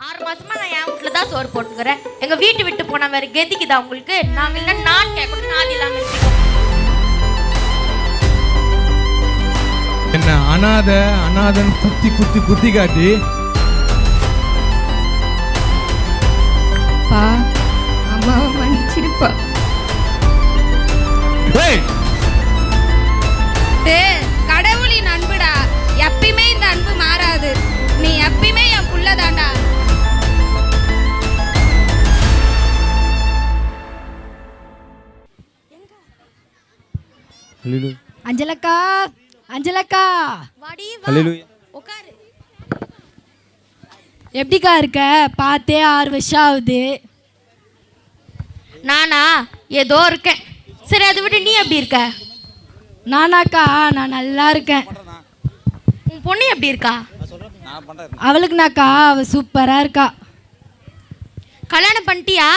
6 மாசமா நான் என் வீட்டுல தான் சோறு போட்டுக்கிறேன். எங்க வீட்டு விட்டு போனா வேற கெதிக்குதா உங்களுக்கு? நாங்க இல்ல நான் கேட்கணும், நான் இல்லாம இருக்கோம். என்ன அனாதன் குத்தி குத்தி குத்தி காட்டி பா அம்மாவை மன்னிச்சிருப்பா. கடவுளின் அன்புடா, எப்பயுமே இந்த அன்பு மாறாது. நீ எப்பயுமே என் புள்ளதாண்டா. அஞ்சலக்கா அஞ்சலக்கா வாடி வா. ஹல்லேலூயா. உட்காரு. எப்படிக்கா இருக்க? பார்த்தே 6 வருஷம் ஆகுது. நானா ஏதோ இருக்கேன். சரி, அதை விட்டு நீ எப்படி இருக்க? நானாக்கா நான் நல்லா இருக்கேன். உன் பொண்ணு எப்படி இருக்கா? அவளுக்குனாக்கா அவ சூப்பரா இருக்கா. கல்யாணம் பண்ணிட்டியா?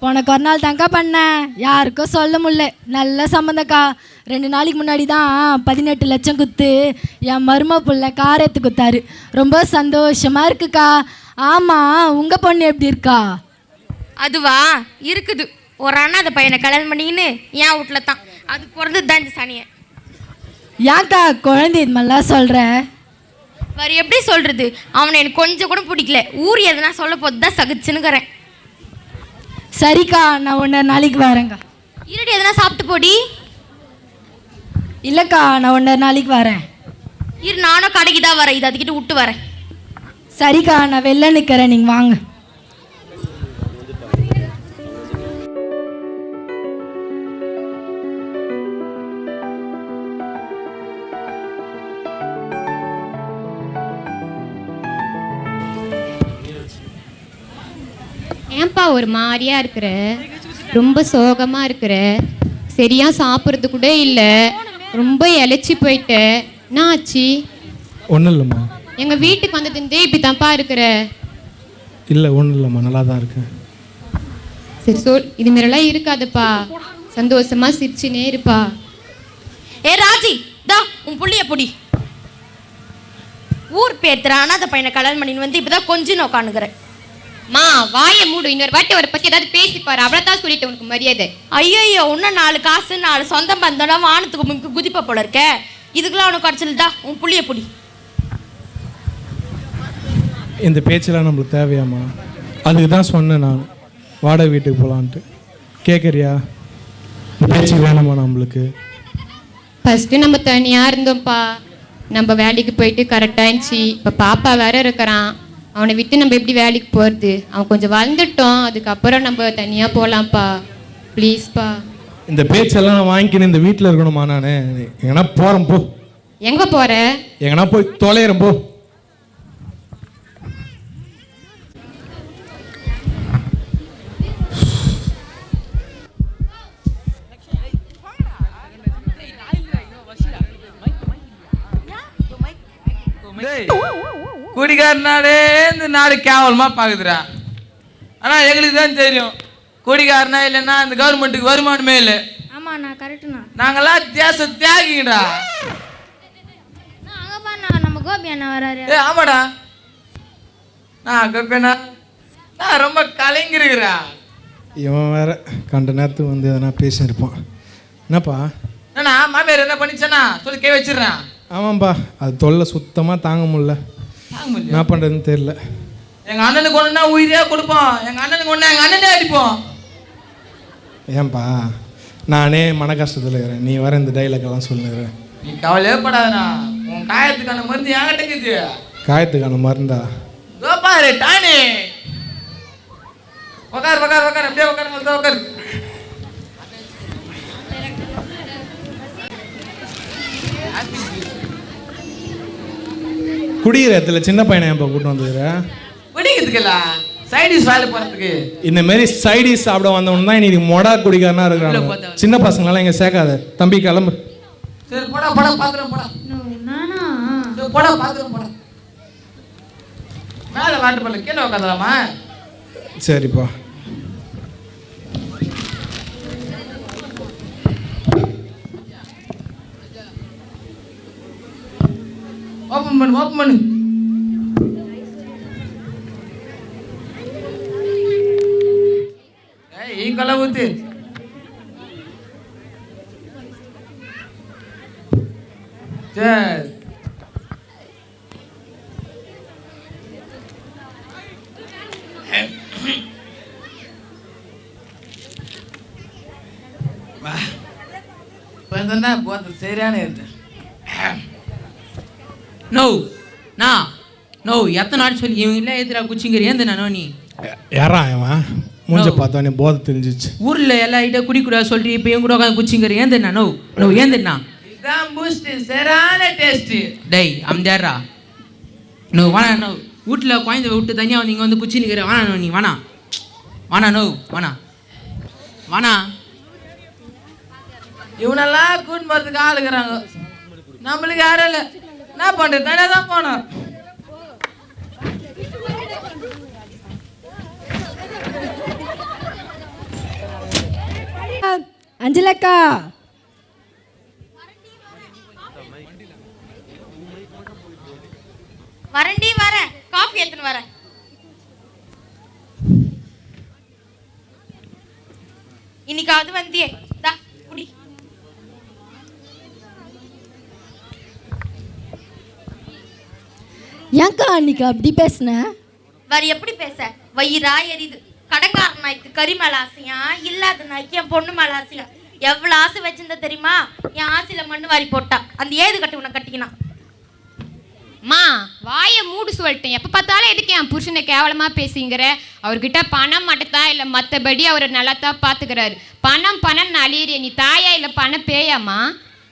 உனக்கு ஒரு நாள் தாங்க்கா பண்ணேன், யாருக்கும் சொல்ல முடியல. நல்ல சம்மந்தக்கா. 2 நாளைக்கு முன்னாடி தான் 18 லட்சம் குத்து என் மரும புள்ள காரத்து குத்தாரு. ரொம்ப சந்தோஷமா இருக்குக்கா. ஆமாம், உங்கள் பொண்ணு எப்படி இருக்கா? அதுவா இருக்குது. ஒரு அண்ணா அந்த பையனை கல்யாணம் பண்ணிக்கின்னு என் வீட்டில் தான். அது பிறந்தது தான் இந்த சனியை. ஏன்க்கா குழந்தை இது மாதிரிலாம் சொல்கிற? வேறு எப்படி சொல்கிறது? அவனை எனக்கு கொஞ்சம் கூட பிடிக்கல. ஊர் எதுனா சொல்ல போது தான் சகிச்சுன்னுக்கிறேன். சரிக்கா, நான் 1 நாளைக்கு வரேங்க்கா. இருடி, எதனா சாப்பிட்டு போடி. இல்லைக்கா, நான் 1 நாளைக்கு வரேன். இரு, நானும் கடைக்கு தான் வரேன். இது அதுக்கிட்ட விட்டு வரேன். சரிக்கா, நான் வெளில நிற்கிறேன், நீங்கள் வாங்க. ஏன்பா ஒரு மாதிரியா இருக்கிற? ரொம்ப சோகமா இருக்கிற. சரியா சாப்பிட்றது கூட இல்லை. ரொம்ப இழைச்சி போயிட்ட. என்ன ஆச்சு? ஒன்றும் இல்லைம்மா. எங்கள் வீட்டுக்கு வந்ததுந்தே இப்படி தான்ப்பா இருக்கிற. இல்லை, ஒன்றும் இல்லைம்மா, நல்லா தான் இருக்கேன். சரி இது மாதிரிலாம் இருக்காதுப்பா. சந்தோஷமா சிரிச்சுனே இருப்பா. ஏ ராஜி, தா உன் புள்ளிய பொடி. ஊர் பேத்துறானா அந்த பையனை கல்யாணம் பண்ணின்னு வந்து இப்போ தான் கொஞ்சம் உட்காந்துக்கிறேன். மா வாயை மூடு. இன்னொரு வாட்டி அவரை பற்றி ஏதாவது பேசிப்பாரு. அவ்வளோதான் சொல்லிட்டு உனக்கு மரியாதை. ஐயோ, இன்னும் 4 காசு 4 சொந்தம் பந்தோட வானத்துக்கு முன்னுக்கு குதிப்ப போல இருக்க. இதுக்கெல்லாம் உனக்கு குறைச்சல்தா. உன் புள்ளிய பொடி. இந்த பேச்செல்லாம் நம்மளுக்கு தேவையாம்மா? அதுக்கு தான் சொன்னேன் நான், வாடகை வீட்டுக்கு போகலான்ட்டு. கேட்குறியா? இந்த பேச்சு வேணாமா நம்மளுக்கு? ஃபஸ்ட்டு நம்ம தனியாக இருந்தோம்ப்பா. நம்ம வேலைக்கு போயிட்டு கரெக்டாகிடுச்சு. இப்போ பாப்பா வேற இருக்கிறான். அவனை விட்டு நம்ம எப்படி வேலைக்கு போகிறது? அவன் கொஞ்சம் வளர்ந்துட்டோம், அதுக்கப்புறம் நம்ம தனியாக போகலாம்ப்பா. ப்ளீஸ்ப்பா. இந்த பேச்செல்லாம் நான் வாங்கிக்கின்னு இந்த வீட்டில் இருக்கணுமா? நான் எங்கன்னா போகிறேன் போ. எங்கே போகிற? எங்கன்னா போய் தொலைகிறேன் போ. குடிகாரனாலே இந்த நாடு கேவலமா பாக்குதுடா. ஆனா எங்களுக்கு தான் தெரியும், குடிகாரனா இல்லைன்னா இந்த கவர்மெண்ட்டுக்கு வருமானமே இல்லை. ஆமா, நான் கரெக்டுண்ணா. நாங்கெல்லாம் தேச தியாகிங்கடா. நம்ம கோபி அண்ணா வராரு. ஏ ஆமாடா, நான் கோபிண்ணா, நான் ரொம்ப கலைஞருக்கிறா. இவன் வேற கண்ட நேரத்துக்கு வந்து எதனா பேசியிருப்பான். என்னப்பா? ஏன்னா மாமியார் என்ன பண்ணிச்சேன்னா சொல்லி கை வச்சிடுறேன். ஆமாம்ப்பா, அது தொல்லை சுத்தமாக தாங்க முடியல. என்ன பண்ணுறதுன்னு தெரியல. எங்கள் அண்ணனுக்கு ஒன்றுனா உயிரியாக கொடுப்போம், எங்கள் அண்ணனுக்கு ஒன்று எங்கள் அண்ணனே அடிப்போம். ஏன்பா, நானே மன கஷ்டத்தில் இருக்கிறேன், நீ வர இந்த டைலாக்கெல்லாம் சொல்லுறேன். நீ கவலையே படாதண்ணா, உன் காயத்துக்கான மருந்து என்கிட்ட இருக்குது. காயத்துக்கான மருந்தா? பாரு டானி. உக்கார் உக்கார் உக்கார், அப்படியே உட்காருங்க, உட்காரு. குடிக்கிற இடத்துல சின்ன பையனை ஏன்பா கூட்டு வந்துக்கிற? குடிக்கிறதுக்குல்ல, சைடிஸ் வேலை போகிறதுக்கு. இந்த மாதிரி சைடிஸ் சாப்பிட வந்தவன் தான் இன்னைக்கு மொடா குடிக்காரனா இருக்கிறாங்க. சின்ன பசங்களெல்லாம் இங்கே சேர்க்காத. தம்பி கிளம்பு. சரி போடா போடா, பாத்துறேன் போடா. நானா? போடா பாத்துறேன் போடா. மேலே வாட்டு பண்ணல, கீழே உட்காந்துலாமா? சரிப்பா. ஓப்பன் பண்ணு, ஓப்பன் பண்ணு. முக்கெல்லாம் ஊத்து. சரி வா இப்பதான் போது சரியான இருக்கு. நோ நான் நோ எத்தனை நாள் சொல்லி இவங்க இல்லை எதிராக குச்சிங்கிற ஏந்து நானோ நீ யாரா அவன் மூஞ்ச பார்த்தோன்னே போதை தெரிஞ்சிச்சு. ஊரில் எல்லா ஐட்டா குடிக்கூடாது சொல்லிட்டு இப்போ என் கூட உட்காந்து குச்சிங்கிற ஏந்துண்ணா நோ நோ ஏந்துண்ணா இதான் பூஸ்ட் சரியான டேஸ்ட். டேய் அம்தாரா நோ வாணா நோ வீட்டில் குழந்தை விட்டு தனியாக வந்து இங்கே வந்து குச்சி நிற்கிற வாணா நோ நீ வாணா வாணா நோ வாணா வாணா. இவனெல்லாம் கூட்டு போகிறதுக்கு ஆளுக்குறாங்க, நம்மளுக்கு யாரும் இல்லை. என்ன பண்ணுறது, தனியாக தான் போனோம். அஞ்சலக்கா வரண்டி வரேன், காஃபி எடுத்துன்னு வரேன். இன்னைக்காவது வந்தியே தா குடி. ஏன்க்கா அன்னைக்கு அப்படி பேசுன? வேற எப்படி பேச, வயிறா எரியுது. கடைக்கார நாய்க்கு கறி மேல ஆசையா, இல்லாத நாய்க்கு என் பொண்ணு மேல ஆசையா. எவ்வளவு ஆசை வச்சிருந்த தெரியுமா? என் ஆசையில மண்ணு வாரி போட்டா. அந்த ஏது கட்டி உன்னை கட்டிக்கினான். மா வாயை மூடு சொல்லிட்டேன். எப்போ பார்த்தாலும் எதுக்கு என் புருஷனை கேவலமாக பேசிங்கிற? அவர்கிட்ட பணம் மட்டும்தான் இல்லை, மற்றபடி அவர் நல்லா தான் பார்த்துக்கிறாரு. பணம் பணம் அழியிறிய நீ தாயா இல்லை பண பேயாமா?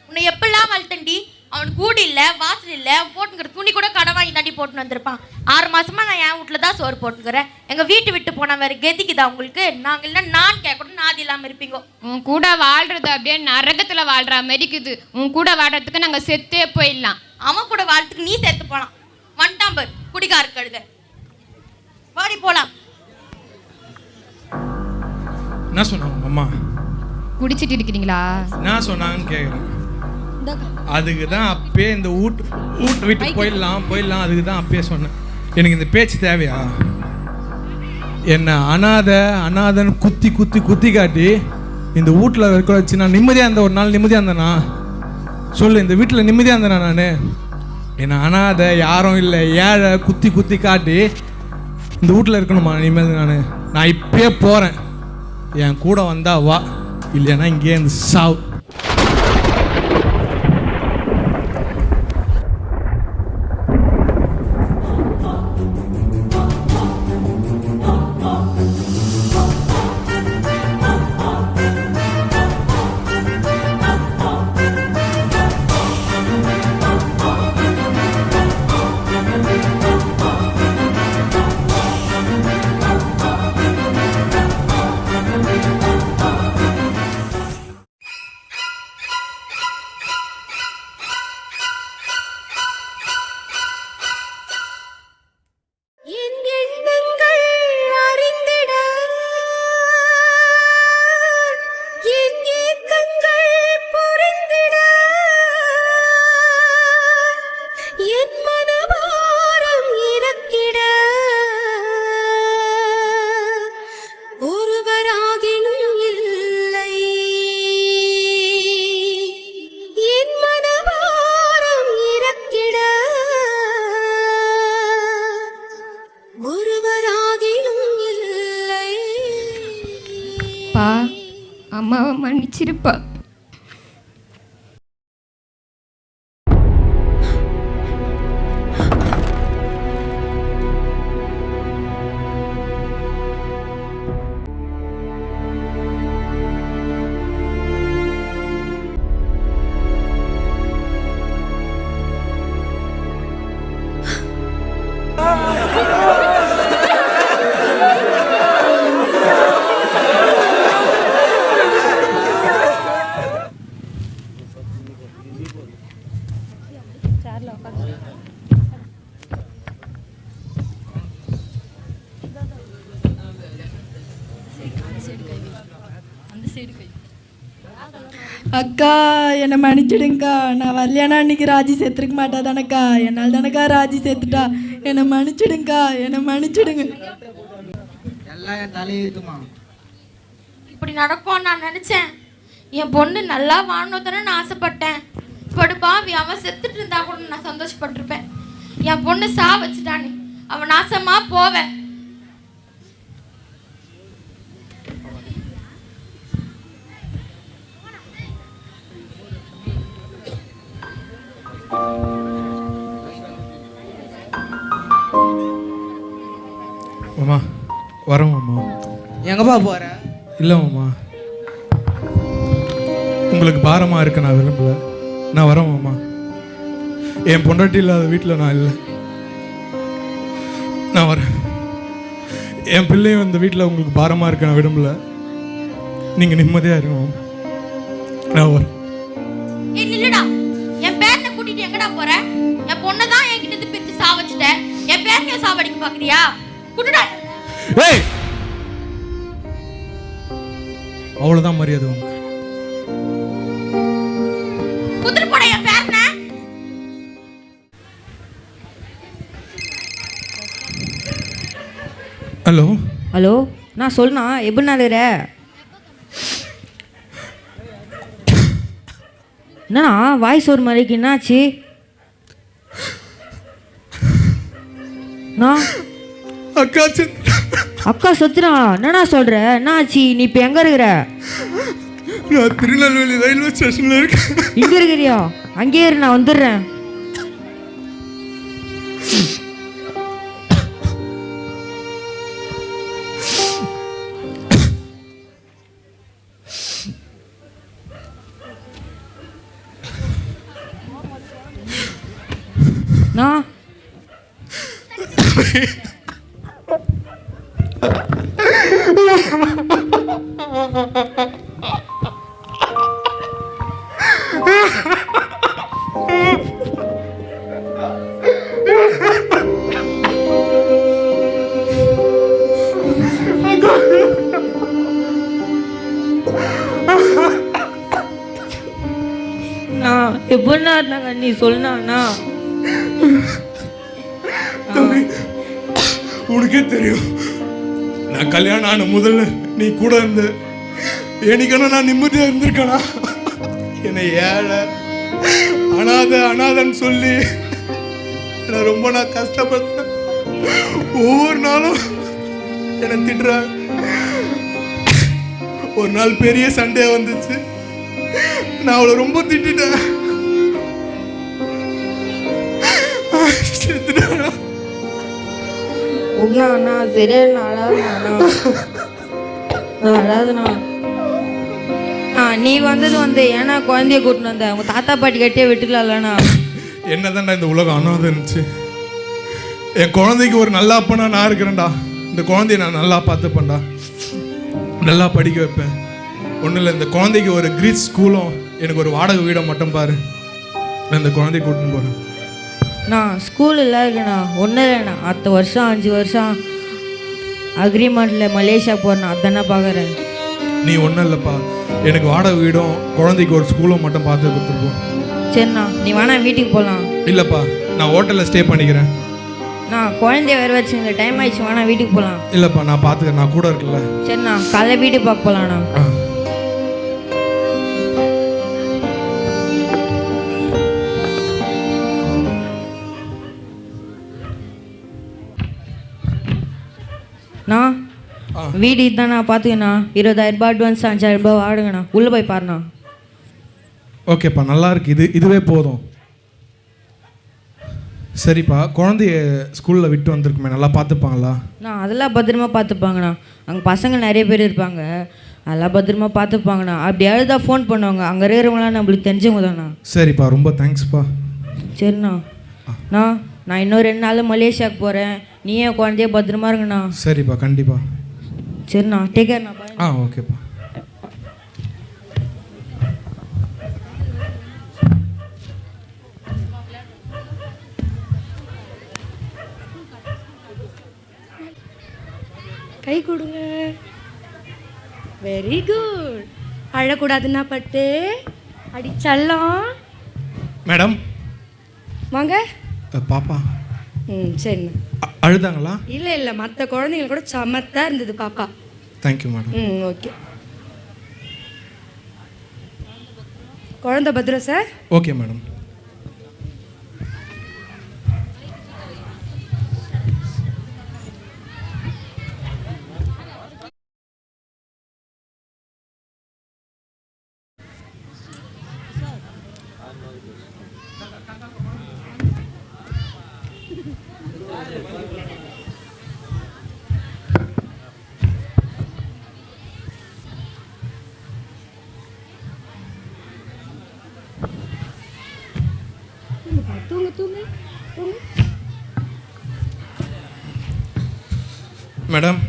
உன்னை எப்படிலாம் வளர்த்தண்டி? அவனுக்கு கூடி இல்லை, வாசல் இல்லை, போட்டுக்கிற துணி கூட கடை வாங்கி தாண்டி போட்டுன்னு வந்திருப்பான். 6 மாசமா நான் என் வீட்டில் தான் சோறு போட்டுக்கிறேன். எங்கள் வீட்டு விட்டு போனால் வேறு கெதிக்குதா உங்களுக்கு? நாங்கள் இல்லை நான் கேட்கணும், நாதி இல்லாமல் இருப்பீங்க. உன் கூட வாழ்றது அப்படியே நரகத்தில் வாழ்கிற மாதிரி இருக்குது. உன் கூட வாழ்றதுக்கு நாங்கள் செத்தே போயிடலாம். அவன் கூட வாழ்த்துக்கு நீ சேர்த்து போலாம். வண்டாம்பர் குடிகார கழுத. வாடி போலாம். என்ன சொன்னாங்க அம்மா? குடிச்சிட்டு இருக்கிறீங்களா? என்ன சொன்னாங்கன்னு கேட்குறேன். அதுக்கு தான் அப்பயே இந்த வீட்டு வீட்டுக்கு போயிடலாம் அதுக்கு தான் அப்பயே சொன்னேன். எனக்கு இந்த பேச்சு தேவையா? என்ன அனாதைன்னு குத்தி காட்டி இந்த வீட்டில் இருக்க வச்சு நான் நிம்மதியாக இருந்தேன். ஒரு நாள் நிம்மதியாக இருந்தேனா சொல்லு? இந்த வீட்டில் நிம்மதியாக இருந்தேனா நான்? என்ன அனாதை யாரும் இல்லை ஏழை குத்தி காட்டி இந்த வீட்டில் இருக்கணுமா நிம்மதி? நான் இப்பயே போகிறேன். என் கூட வந்தா வா, இல்லைன்னா இங்கே இருந்து சாவு. அம்மாவை மன்னிச்சிருப்பா. அக்கா என்னை மன்னிச்சிடுங்கக்கா. நான் வரலையானா அன்னைக்கு ராஜி சேர்த்துருக்க மாட்டா தானக்கா. என்னால் தானக்கா ராஜி சேர்த்துட்டா. என்னை மன்னிச்சிடுங்கக்கா, என்னை மன்னிச்சிடுங்க. எல்லாம் என் தலையெழுத்துமா. இப்படி நடக்கும்னு நான் நினச்சேன். என் பொண்ணு நல்லா வாழணும் தானே நான் ஆசைப்பட்டேன். படுப்பாவி அவன் செத்துட்டு இருந்தா கூட நான் சந்தோஷப்பட்டிருப்பேன். என் பொண்ணு வச்சுட்டானு அவன் நாசமா போவேன். மாமா வரோம் மாமா. எங்கப்பா போற? இல்லை மாமா, உங்களுக்கு பாரமாக இருக்கு, நான் விரும்பல. நான் வரேன் மாமா. என் பொண்டாட்டி இல்லாத வீட்டில் நான் இல்லை. நான் வரேன். என் பிள்ளையும் இந்த வீட்டில் உங்களுக்கு பாரமாக இருக்கு, நான் விரும்பல. நீங்கள் நிம்மதியாக இருங்க மாமா. நான் வரேன். இல்லடா, என் பேரனை கூட்டிட்டு எங்கடா போற? என் பொண்ணை தான் என்கிட்ட இருந்து பிரிச்சு சாவச்சிட்டேன். என் பேரனையும் சாவடிக்க பாக்குறியா? கூட்டுடா. ஏய், அவ்வளவுதான் மரியாதை உனக்கு. குதிரை போட என் பேரனை. ஹலோ ஹலோ, நான் சொல்லுண்ணா, எப்படிண்ணா இருக்கிற? என்னண்ணா வாய்ஸ் ஒரு மாதிரிக்கு, என்னாச்சு? அக்கா சொத்துனா? என்னண்ணா சொல்ற? என்னாச்சு? நீ இப்போ எங்கே இருக்கிற? நான் திருநெல்வேலி ரயில்வே ஸ்டேஷன்ல இருக்கேன். இங்கே இருக்கிறியா? அங்கேயே இரு, நான் வந்துடுறேன். நான் எப்படின்னா இருந்தாங்க, நீ சொன்னாண்ணா? உனக்கே தெரியும், நான் கல்யாணம் ஆன முதல்ல நீ கூட இருந்து எனக்கான நான் நிம்மதியா இருந்திருக்கேனா? என்னை ஏழை அனாதன்னு சொல்லி நான் ரொம்ப கஷ்டப்பட்டேன். ஒவ்வொரு நாளும் என்னை திட்டுறாங்க. ஒரு நாள் பெரிய சண்டே வந்துச்சு, நான் அவளை ரொம்ப திட்டேன். அண்ணா சரியாண்ணா, அழாதுண்ணா. நீ வந்தது ஏன்னா குழந்தைய கூட்டின்னு வந்த, உங்க தாத்தா பாட்டி கட்டியே விட்டுக்கலாம்லண்ணா. என்னதான்டா இந்த உலகம் அனாதை இருந்துச்சு. என் குழந்தைக்கு ஒரு நல்ல அப்பனா நான் இருக்கிறேன்டா. இந்த குழந்தைய நான் நல்லா பார்த்துப்பேன்டா, நல்லா படிக்க வைப்பேன். ஒன்றும் இல்லை, இந்த குழந்தைக்கு ஒரு கிரீஸ் ஸ்கூலும் எனக்கு ஒரு வாடகை வீடம் மட்டும் பாரு. நான் இந்த குழந்தைய கூட்டின்னு போகிறேன். நான் ஸ்கூல் இல்லை இருக்குண்ணா, ஒன்றும் இல்லைண்ணா. அடுத்த வருஷம் 5 வருஷம் அக்ரிமெண்ட்டில் மலேசியா போகிறேண்ணா, அதானே பார்க்குறேன். நீ ஒன்றும் இல்லைப்பா, எனக்கு வாடகை வீடும் குழந்தைக்கு ஒரு ஸ்கூலும் மட்டும் பார்த்து கொடுத்துருப்போம். சரிண்ணா, நீ வேணா வீட்டுக்கு போகலாம். இல்லைப்பா, நான் ஹோட்டலில் ஸ்டே பண்ணிக்கிறேன். நான் குழந்தைய வேறு வச்சுங்க, டைம் ஆயிடுச்சு, வேணா வீட்டுக்கு போகலாம். இல்லைப்பா, நான் பார்த்துக்கிறேன், நான் கூட இருக்கல. சரிண்ணா, காலைல வீட்டுக்கு பார்க்க போகலாண்ணா. நான் வீடு இதுதாண்ணா, பார்த்துக்கண்ணா. 20,000 ரூபாய் அட்வான்ஸ், 5,000 ரூபாய் வாடுங்கண்ணா. உள்ளே போய் பாருண்ணா. ஓகேப்பா, நல்லா இருக்கு, இதுவே போதும். சரிப்பா, குழந்தைய ஸ்கூலில் விட்டு வந்திருக்குமே, நல்லா பார்த்துப்பாங்களா? நான் அதெல்லாம் பத்திரமா பார்த்துப்பாங்கண்ணா. அங்கே பசங்க நிறைய பேர் இருப்பாங்க, அதெல்லாம் பத்திரமா பார்த்துப்பாங்கண்ணா. அப்படி அழுதா ஃபோன் பண்ணுவாங்க, அங்கே இருக்கிறவங்களாம் நம்மளுக்கு தெரிஞ்சவங்க தாண்ணா. சரிப்பா, ரொம்ப தேங்க்ஸ்ப்பா. சரிண்ணா. நான் இன்னும் 2 நாள் மலேசியாவுக்கு போகிறேன், நீயே குழந்தைய பத்திரமா இருக்குண்ணா. சரிப்பா, கண்டிப்பாக. சரிண்ணா, டேக் கேர்ண்ணா. ஓகேப்பா. கை கொடுங்க. Very good. அழக்கூடாதுன்னா பட்டு அடிச்சல்லாம். மேடம் வாங்க. பாப்பா சரிண்ணா. அழுதாங்களா? இல்லை மற்ற குழந்தைங்க கூட சமத்தாக இருந்தது பாப்பா. Thank you madam. ஓகே. குழந்தை பத்திரம் சார். Okay madam. தூங்கு தூங்கு தூங்கு. மேடம்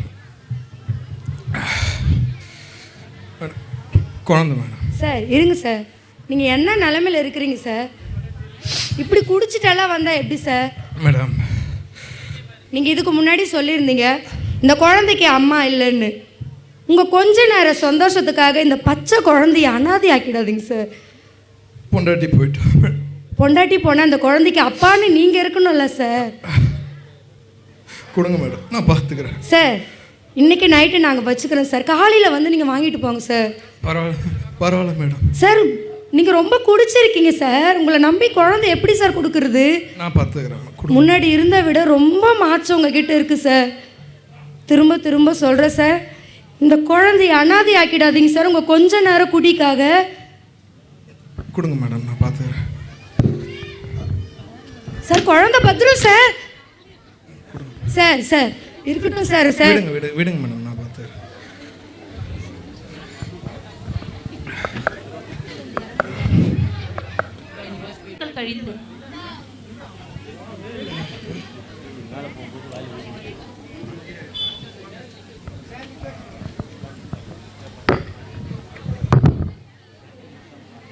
குழந்தை மேடம். சார் இருங்க சார், நீங்கள் என்ன நிலமையில் இருக்கிறீங்க சார்? இப்படி குடிச்சிட்டெல்லாம் வந்தால் எப்படி சார்? மேடம் நீங்கள் இதுக்கு முன்னாடி சொல்லியிருந்தீங்க இந்த குழந்தைக்கு அம்மா இல்லைன்னு. உங்கள் கொஞ்ச நேர சந்தோஷத்துக்காக இந்த பச்சை குழந்தைய அனாதை ஆக்கிடாதீங்க சார். பொண்டாட்டி போயிட்டு பொண்டாட்டி போனால் அந்த குழந்தைக்கு அப்பான்னு நீங்கள் இருக்கணும்ல சார். கொடுங்க மேடம், நான் பார்த்துக்கிறேன். சார் இன்றைக்கி நைட்டு நாங்கள் வச்சுக்கிறோம் சார். காலையில் வந்து நீங்கள் வாங்கிட்டு போங்க சார். பரவாயில்ல மேடம். சார் நீங்கள் ரொம்ப குடிச்சிருக்கீங்க சார். உங்களை நம்பி குழந்தை எப்படி சார் கொடுக்குறது? நான் பார்த்துக்கிறேன். முன்னாடி இருந்த விட ரொம்ப மாற்றம் உங்ககிட்ட இருக்குது சார். திரும்ப திரும்ப சொல்கிறேன் சார், இந்த குழந்தைய அனாதை ஆக்கிடாதீங்க சார். உங்கள் கொஞ்ச நேரம் குடிக்காக. கொடுங்க மேடம், நான் பார்த்துக்கிறேன். சார் குழந்தை பத்திரம் சார். சார் சார் இருக்கட்டும் சார். சார் விடுங்க மேடம், நான் பார்த்துக்கிறேன். கழித்து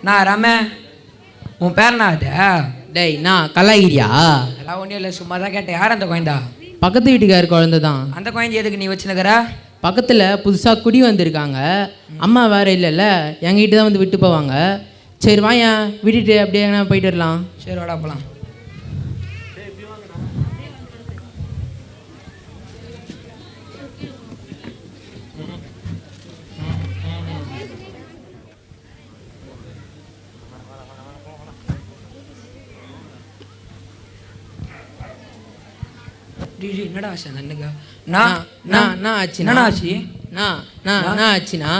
நான் ரமே, உன் பேர் என்ன அது? டேய் நான் கலாகிரியா? எல்லாம் ஒன்றும் இல்லை, சும்மா தான் கேட்டேன். யார் அந்த குழந்தா? பக்கத்து வீட்டுக்கார் குழந்தை தான். அந்த குழந்தை எதுக்கு நீ வச்சுனுக்கிற? பக்கத்தில் புதுசாக குடி வந்திருக்காங்க, அம்மா வேறு இல்லைல்ல, எங்ககிட்ட தான் வந்து விட்டு போவாங்க. சரி வாயன் விட்டுட்டு அப்படியே எங்கன்னா போயிட்டு வரலாம். சரி வாடா போகலாம். என்னடா ஆச்சு அண்ணனுக்கு? நான் ஆச்சு நான் ஆச்சு நான் ஆச்சுண்ணா.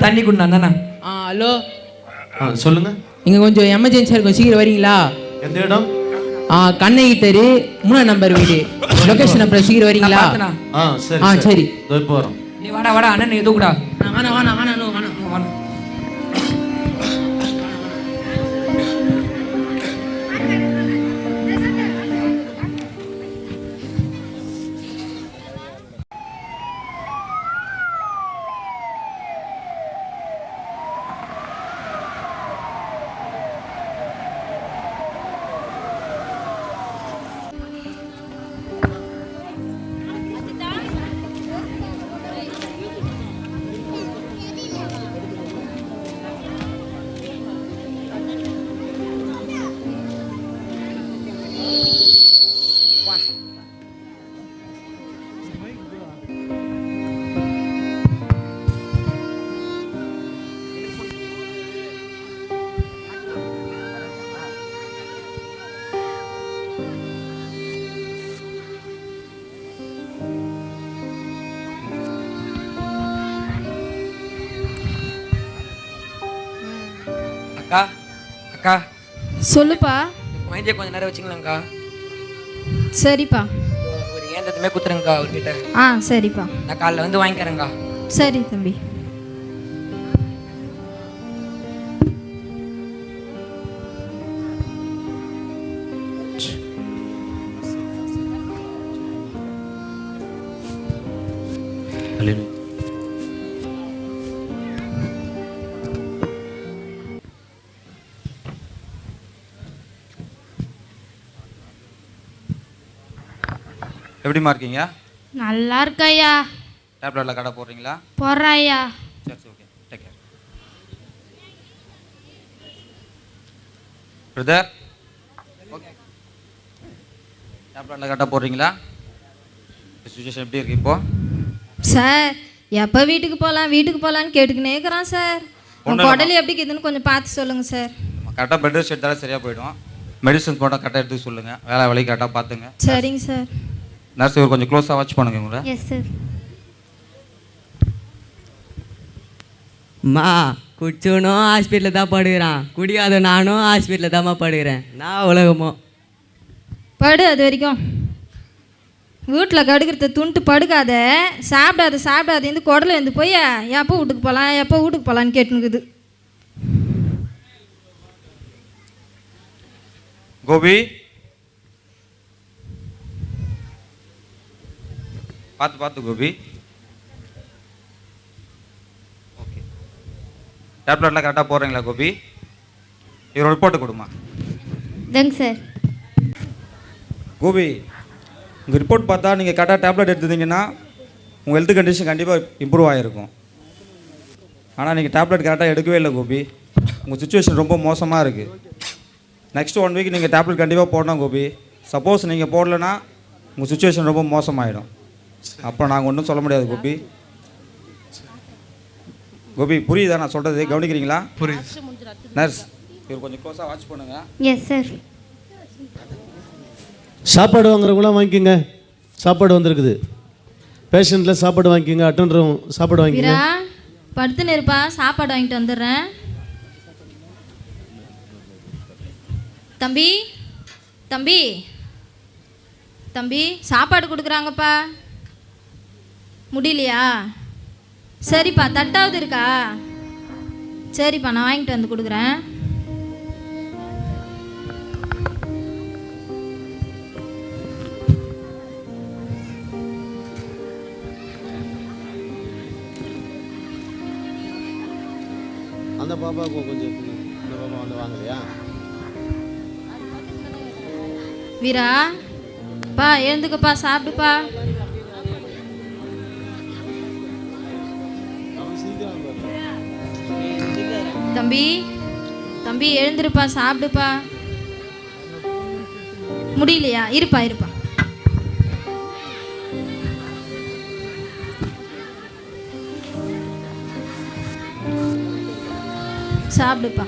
தண்ணி குண்டா? ஹலோ சொல்லுங்க. இங்க கொஞ்சம் எமர்ஜென்சியா இருக்கும், சீக்கிரம் வரீங்களா? எந்த இடம்? கண்ணகி தெரு 3ஆம் நம்பர் வீடு. லொகேஷன் அப்புறம் சீக்கிரம் வரீங்களா? சரி இப்போ வரோம். நீ வாடா வாடா அண்ணன் எதுவும் கூடா. வேணா வேணா வேணா வேணா வேணா. அக்கா அக்கா சொல்லுப்பா. குழந்தைய கொஞ்சம் நேரம் வச்சுக்கலாம்க்கா. சரிப்பா. ஒரு ஏந்ததுமே குத்துறேங்க்கா அவர்கிட்ட. சரிப்பா. நான் காலைல வந்து வாங்கிக்கிறேங்க்கா. சரி தம்பி. எப்படிமா இருக்கீங்க? நல்லா இருக்கையா. டேப்லெட்டில் கடை போடுறீங்களா? போடுறாயா. சரி okay, take care. Brother okay டேப்லெட்டில் கரெக்டாக போடுறீங்களா? சுச்சுவேஷன் எப்படி இருக்குது இப்போது? சார் எப்போ வீட்டுக்கு போகலான்னு கேட்டுக்கினே இருக்கிறான் சார். உடல் எப்படி இருக்குதுன்னு கொஞ்சம் பார்த்து சொல்லுங்கள் சார். கரெக்டாக பெட் ரெஸ்ட் எடுத்தாலே சரியாக போயிடும். மெடிசன்ஸ் போட்டால் கரெக்டாக எடுத்து சொல்லுங்கள். வேலை கரெக்டாக பார்த்துங்க. சரிங்க சார். நர்ஸ் இவர் கொஞ்சம் க்ளோஸாக வாட்ச் பண்ணுங்க உங்களை. Yes sir. மா குடிச்சவனும் ஹாஸ்பிட்டலில் தான் படுகிறான், குடிக்காத நானும் ஹாஸ்பிட்டலில் தான்மா படுகிறேன். நான் உலகமோ படு. அது வரைக்கும் வீட்டில் கடுக்கிறத துண்டு படுக்காத, சாப்பிடாத இந்த குடல வந்து போய் எப்போ வீட்டுக்கு போகலான்னு கேட்டுனுக்குது. கோபி பார்த்து கோபி. ஓகே, டேப்லெட்லாம் கரெக்டாக போடுறீங்களா கோபி? இவர் ரிப்போர்ட்டு கொடுமா. Thank sir. கோபி, உங்கள் ரிப்போர்ட் பார்த்தா நீங்கள் கரெக்டாக டேப்லெட் எடுத்துட்டீங்கன்னா உங்கள் ஹெல்த் கண்டிஷன் கண்டிப்பாக இம்ப்ரூவ் ஆகிருக்கும். ஆனால் நீங்கள் டேப்லெட் கரெக்டாக எடுக்கவே இல்லை கோபி. உங்கள் சுச்சுவேஷன் ரொம்ப மோசமாக இருக்குது. நெக்ஸ்ட் 1 வீக் நீங்கள் டேப்லெட் கண்டிப்பாக போடணும் கோபி. சப்போஸ் நீங்கள் போடலைன்னா உங்கள் சுச்சுவேஷன் ரொம்ப மோசமாகிடும். அப்புறம் நாங்கள் ஒன்றும் சொல்ல முடியாது கோபி. கோபி புரியுதா நான் சொல்கிறது? கவனிக்கிறீங்களா? புரியுது. நர்ஸ் இவர் கொஞ்சம் க்ளோஸாக வாட்ச் பண்ணுங்கள். Yes sir. சாப்பாடு வாங்குறவங்களாம் வாங்கிக்கோங்க. சாப்பாடு வந்திருக்குது. பேஷண்ட்டில் சாப்பாடு வாங்கிக்கோங்க. அட்டெண்டரும் சாப்பாடு வாங்கிக்கோங்க. படுத்துன்னு இருப்பா, சாப்பாடு வாங்கிட்டு வந்துடுறேன். தம்பி தம்பி தம்பி சாப்பாடு கொடுக்குறாங்கப்பா. முடியலையா? சரிப்பா, தட்டாவது இருக்கா? சரிப்பா, நான் வாங்கிட்டு வந்து கொடுக்குறேன். அந்த பாப்பாவுக்கு கொஞ்சம் அந்த பாப்பா வந்து வாங்கலையா? வீரா பா, எழுந்துக்கப்பா, சாப்பிடுப்பா. தம்பி தம்பி எழுந்துருப்பா, சாப்பிடுப்பா. முடியலையா? இருப்பா. சாப்பிடுப்பா.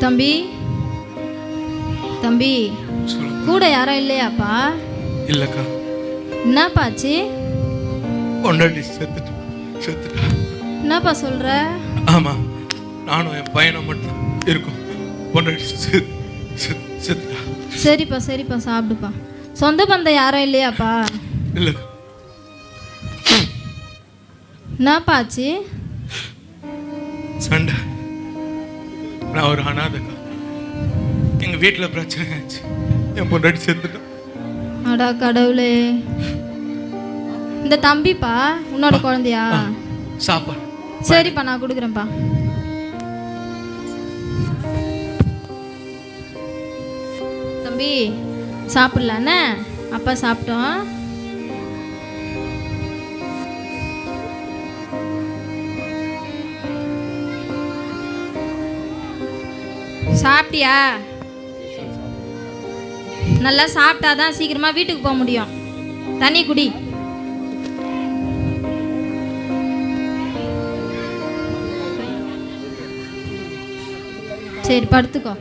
தம்பி தம்பி கூட யாரும் இல்லையாப்பா? இல்லைக்கா. என்னப்பாச்சு? பொண்டாட்டி செத்துட்டா. என்னப்பா சொல்ற? ஆமாம், நானும் என் பையனும் மட்டும் இருக்கோம். பொண்டாட்டி செத்துட்டா. சரிப்பா, சாப்பிடுப்பா. சொந்த பந்தம் யாரும் இல்லையாப்பா? இல்லைக்கா. என்னப்பாச்சு? சண்டை. நான் ஒரு அனாதைக்கா. எங்கள் வீட்டில் பிரச்சனை ஆச்சு. என் பொண்டாட்டி செத்துட்டா. அடா கடவுளே. இந்த தம்பிப்பா உன்னோட குழந்தையா? சாப்பாடு. சரிப்பா, நான் கொடுக்குறேன்ப்பா. தம்பி சாப்பிடலான்னு அப்பா சாப்பிட்டோம். சாப்பிட்டியா? நல்லா சாப்பிட்டாதான் சீக்கிரமா வீட்டுக்கு போக முடியும். தண்ணி குடி. சரி, படுத்துக்கோ.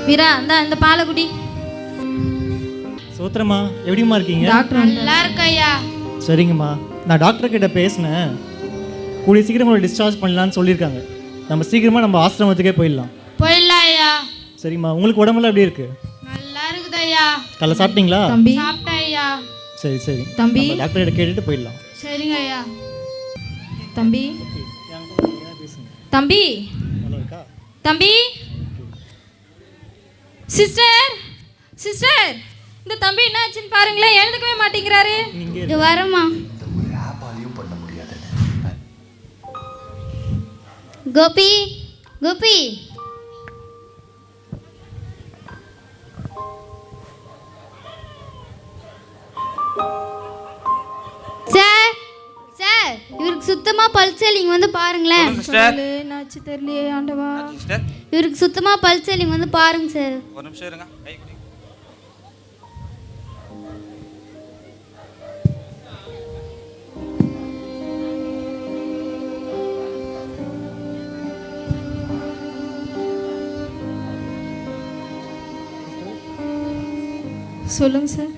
வீரா, இந்த பாலை குடி. சோத்திரம்மா, எப்படிம்மா இருக்கீங்க? நல்லா இருக்கையா. சரிங்கம்மா, நான் டாக்டர் கிட்ட பேசினேன். கூடிய சீக்கிரம் உங்களை டிஸ்சார்ஜ் பண்ணலான்னு சொல்லியிருக்காங்க. நம்ம சீக்கிரமாக நம்ம ஆசிரமத்துக்கே போயிடலாம். போயிடலாம் ஐயா. சரிம்மா, உங்களுக்கு உடம்புலாம் எப்படி இருக்கு? நல்லா இருக்குதையா. காலைல சாப்பிட்டீங்களா? தம்பி சாப்பிட்டேன் ஐயா. சரி சரி தம்பி. நம்ம டாக்டர் கிட்ட கேட்டுட்டு போயிடலாம். சரிங்க ஐயா. தம்பி தம்பி தம்பி சிஸ்டர் சிஸ்டர் இந்த தம்பி என்ன ஆச்சுன்னு பாருங்களேன், எழுந்துக்கவே மாட்டேங்கிறாரு. இது வரமா கோபி கோபி சார் சார் இவருக்கு சுத்தமா பல்சேலிங் வந்து பாருங்களேன். என்னாச்சு தெரியலையே ஆண்டவா. சிஸ்டர் இவருக்கு சுத்தமா பல்சேலிங் வந்து பாருங்க சார். ஒரு நிமிஷம் இருங்க. கை குடி. சொல்லுங்க சார்.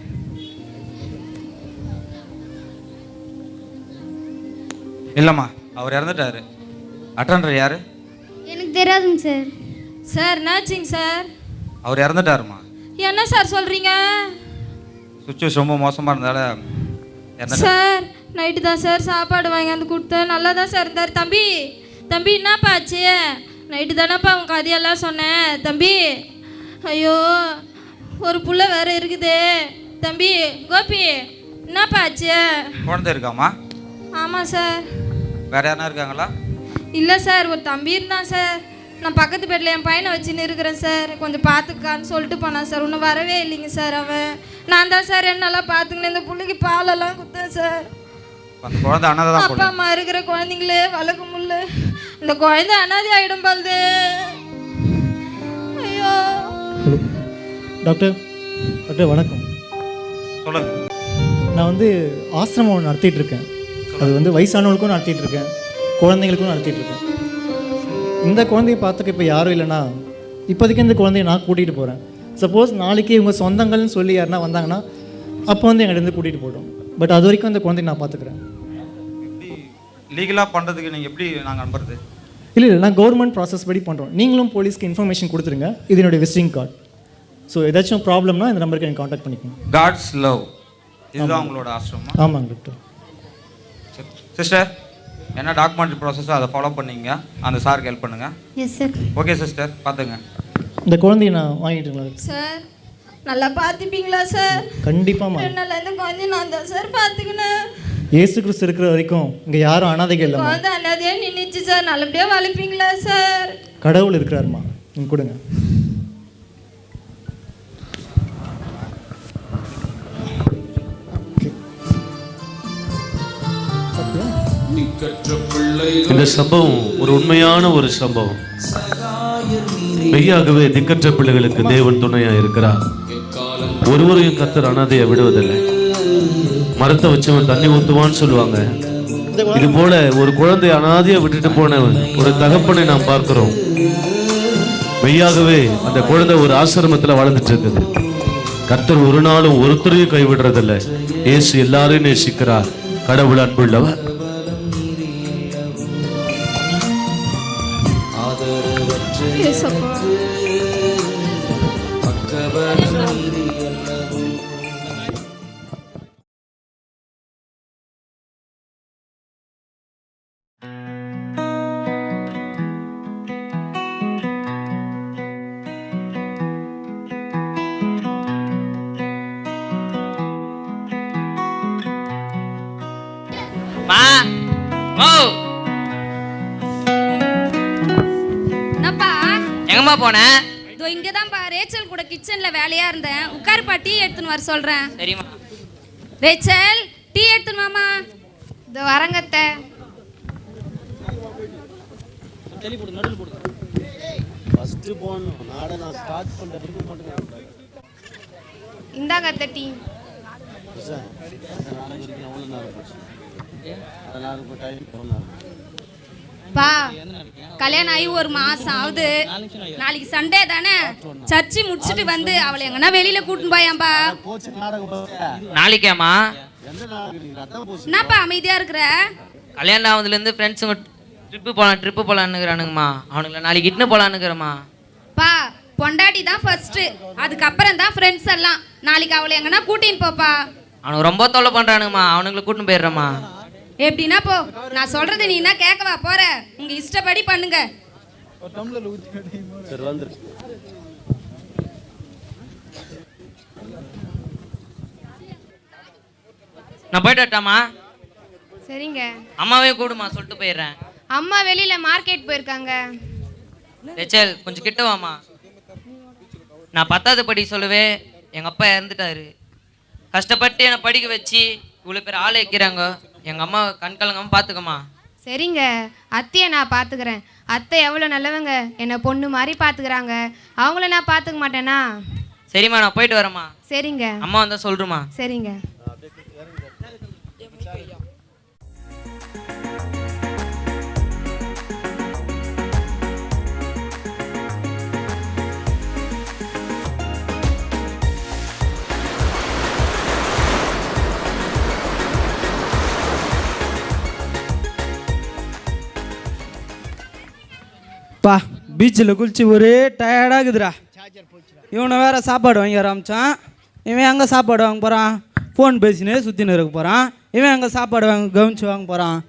இல்லைம்மா, அவர் இறந்துட்டாரு. அட்டெண்டர் யாரு? எனக்கு தெரியாதுங்க சார். சார் என்னாச்சுங்க சார்? அவர் இறந்துட்டாருமா. என்ன சார் சொல்றீங்க? சுச்சுவேஷன் ரொம்ப மோசமாக இருந்தால இறந்துட்டாரு. சார் நைட்டு தான் சார் சாப்பாடு வாங்கி வந்து கொடுத்தேன், நல்லா தான் சார் இருந்தார். தம்பி தம்பி என்னப்பா ஆச்சு? நைட்டு தானேப்பா அவங்க கதையெல்லாம் சொன்னேன் தம்பி. ஐயோ ஒரு புள்ள வேற இருக்குதே தம்பி. கோபி என்னப்பா ஆச்சு? குழந்தை இருக்காமா? ஆமாம் சார். வேற யாரா இருக்காங்களா? இல்லை சார், ஒரு தம்பி இருந்தான் சார். நான் பக்கத்து பெட்டில் என் பையனை வச்சுன்னு இருக்கிறேன் சார், கொஞ்சம் பார்த்துக்கான்னு சொல்லிட்டு போனான் சார். இன்னும் வரவே இல்லைங்க சார் அவன். நான் தான் சார் என்னெல்லாம் பார்த்துக்கினேன், இந்த பிள்ளைக்கு பாலெல்லாம் கொடுத்தேன் சார். அந்த குழந்தை அனாதை தான். அப்பா அம்மா இருக்கிற குழந்தைங்களே வளர்க்க முடியல, இந்த குழந்தை அனாதை ஆகிடும் பாருது. ஐயோ டாக்டர் டாக்டர் வணக்கம். சொல்லுங்க. நான் வந்து ஆசிரமம் நடத்திட்டு இருக்கேன். அது வந்து வயசானவங்களுக்கும் நடத்திட்டு இருக்கேன், குழந்தைங்களுக்கும் நடத்திட்டு இருக்கேன். இந்த குழந்தைய பார்த்துக்க இப்போ யாரும் இல்லைன்னா இப்போதைக்கு இந்த குழந்தைய நான் கூட்டிகிட்டு போகிறேன். சப்போஸ் நாளைக்கு இவங்க சொந்தங்கள்னு சொல்லி யாருன்னா வந்தாங்கன்னா அப்போ வந்து எங்கிட்ட கூட்டிகிட்டு போய்டும். பட் அது வரைக்கும் இந்த குழந்தைய நான் பார்த்துக்கிறேன். எப்படி லீகலாக பண்ணுறதுக்கு நீங்கள் எப்படி நாங்கள் அனுப்புறது? இல்லை இல்லை, நான் கவர்மெண்ட் ப்ராசஸ் படி பண்ணுறோம். நீங்களும் போலீஸ்க்கு இன்ஃபர்மேஷன் கொடுத்துருங்க, இது என்னுடைய விசிட்டிங் கார்டு. ஸோ ஏதாச்சும் ப்ராப்ளம்னா இந்த நம்பருக்கு எனக்கு காண்டாக்ட் பண்ணிக்கணும். காட்ஸ் லவ் இதுதான் உங்களோட ஆசிரமம்? ஆமாங்க டாக்டர். சிஸ்டர் என்ன டாக்குமெண்ட் ப்ராசஸோ அதை ஃபாலோ பண்ணிங்க, அந்த சாருக்கு ஹெல்ப் பண்ணுங்கள். Yes sir. ஓகே சிஸ்டர், பார்த்துங்க. இந்த குழந்தைய நான் வாங்கிட்டுங்களா சார்? நல்லா பார்த்துப்பீங்களா சார்? கண்டிப்பாக. நல்லா இந்த குழந்தைய நான் தான் சார் பார்த்துக்கினேன். இயேசு கிறிஸ்து இருக்கிற வரைக்கும் இங்கே யாரும் அனாதைகள் இல்லை. குழந்தை அனாதையா நின்றுச்சு சார், நல்லபடியாக வளர்ப்பீங்களா சார்? கடவுள் இருக்கிறாருமா, நீங்கள் கொடுங்க. இந்த சம்பவம் ஒரு உண்மையான ஒரு சம்பவம். மெய்யாகவே திக்கற்ற பிள்ளைகளுக்கு தேவன் துணையா இருக்கிறார். ஒருவரையும் கர்த்தர் அனாதையை விடுவதில்லை. மரத்தை வச்சவன் தண்ணி ஊத்துவான்னு சொல்லுவாங்க. இது போல ஒரு குழந்தை அனாதையை விட்டுட்டு போன ஒரு தகப்பனை நாம் பார்க்கிறோம். மெய்யாகவே அந்த குழந்தை ஒரு ஆசிரமத்தில் வளர்ந்துட்டு இருக்குது. கர்த்தர் ஒரு நாளும் ஒருத்தரையும் கைவிடுறதில்லை. இயேசு எல்லாரையும் நேசிக்கிறார். கடவுள் அன்புள்ளவர். என்னப்பா எங்கம்மா போன? இதோ இங்கே தான்ப்பா ரேச்சல் கூட கிச்சனில் வேலையாக இருந்தேன். உட்காருப்பா, டீ எடுத்துன்னு வர சொல்கிறேன். சரிம்மா. ரேச்சல் டீ எடுத்துன்னு வாமா. இதோ வரங்கத்த. இந்தாங்க அத்தை டீ. பா கல்யாணம் ஆகி ஒரு மாசம் ஆகுது. நாளைக்கு சண்டே தானே, சர்ச்சு முடிச்சுட்டு வந்து அவளை எங்கன்னா வெளியில கூட்டின்னு போயாம்பா. நாளைக்கேம்மா? என்னப்பா அமைதியா இருக்கிற? கல்யாணம் ஆகுதுலேருந்து ஃப்ரெண்ட்ஸுங்க ட்ரிப்பு போகலான்னுங்கிறானுங்கம்மா. அவனுங்களை நாளைக்கு இட்டுன்னு போகலான்னுங்கிறம்மா. பா பொண்டாட்டி தான் ஃபர்ஸ்ட், அதுக்கப்புறம் தான் ஃப்ரெண்ட்ஸ் எல்லாம். நாளைக்கு அவளை எங்கன்னா கூட்டின்னு போப்பா. அவனுக்கு ரொம்ப தொல்லை பண்றானுங்கம்மா, அவனுங்களை கூட்டின்னு போயிடுறேம்மா. எப்படின்னா போ, நான் சொல்றது நீ என்ன கேட்கவா போற? உங்க இஷ்டப்படி பண்ணுங்க. நான் போயிட்டு வரட்டாமா? சரிங்க. அம்மாவே கூடுமா, சொல்லிட்டு போயிடுறேன். அம்மா வெளியில மார்க்கெட் போயிருக்காங்க. ரேச்சல் கொஞ்சம் கிட்ட வாமா. நான் 10வது படி சொல்லவே எங்கள் அப்பா இறந்துட்டாரு. கஷ்டப்பட்டு என்னை படிக்க வச்சு இவ்வளோ பேர் ஆளை வைக்கிறாங்க. எங்கள் அம்மா கண் கலங்காமல் பார்த்துக்கம்மா. சரிங்க, அத்தையை நான் பார்த்துக்கிறேன். அத்தை எவ்வளோ நல்லவங்க, என்னை பொண்ணு மாதிரி பார்த்துக்கிறாங்க. அவங்கள நான் பார்த்துக்க மாட்டேனா? சரிம்மா, நான் போயிட்டு வரேம்மா. சரிங்க. அம்மா வந்தால் சொல்கிறேம்மா. சரிங்க. பா பீச்சில் குளிச்சு ஒரே டயர்டாகுதுடா. இவனை வேற சாப்பாடு வாங்கி ஆரம்பித்தான். இவன் எங்கே சாப்பாடு வாங்க போகிறான்? ஃபோன் பேசினே சுற்றின்னு இருக்க போகிறான். இவன் எங்கே சாப்பாடு கவனிச்சு வாங்க போகிறான்?